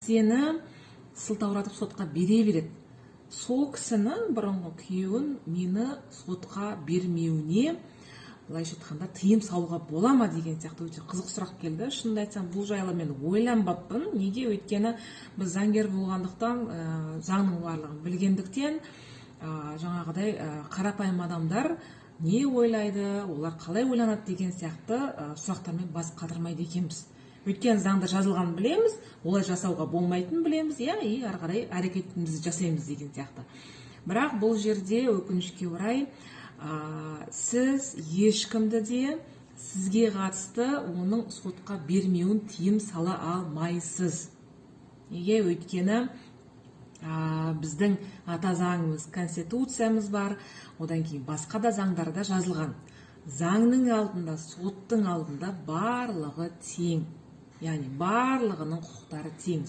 сені сылтауратып сотқа бере береді. Сол кісінің бұрынғы күйеуін мені сотқа бермеуіне былайша айтқанда тыйым салуға бола ма деген сияқты өте қызық сұрақ келді. Шынымды айтсам, бұл жайлы мен ойланбаппын. Неге? Өйткені біз заңгер болғандықтан, заңның барлығын білгендіктен, жаңағыдай қарапайым адамдар не ойлайды, олар қалай ойланады деген сияқты сұрақтармен бас қатырмайды екенбіз. Өйткені заңда жазылғанын білеміз, олай жасауға болмайтынын білеміз, и ары қарай әрекетімізді жасаймыз деген сияқты. Бірақ бұл жерде өкінішке орай сіз ешкімді де сізге қатысты оның сотқа бермеуін тыйым сала алмайсыз. Неге? Өйткені біздің ата заңымыз, конституциямыз бар, одан кейін басқа да заңдарда жазылған. Заңның алдында, соттың алдында барлығы тең. Яғни барлығының құқықтары тең.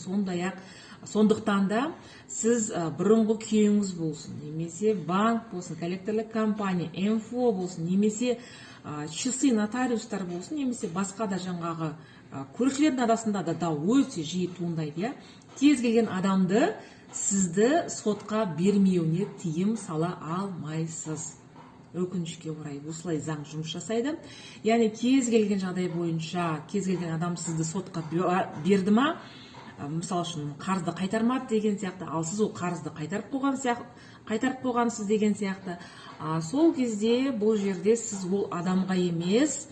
Сондықтан да сіз бұрынғы күйеуіңіз болсын, немесе банк болсын, коллекторлық компания, МФО болсын, немесе часы нотариустар болсын, немесе басқа да жаңағы көршілердің арасында да дау өте жиі туындайды. Кез келген адамды сізді сотқа бермеуіне тыйым сала алмайсыз. Өкінішке орай осылай заң жұмыс жасайды. Яғни кез келген жағдай бойынша кез келген адам сізді сотқа берді ма, мысалы үшін қарызды қайтармады деген сияқты, ал сіз ол қарызды қайтарып қойғансыз деген сияқты. Сол кезде бұл жерде сіз ол адамға емес,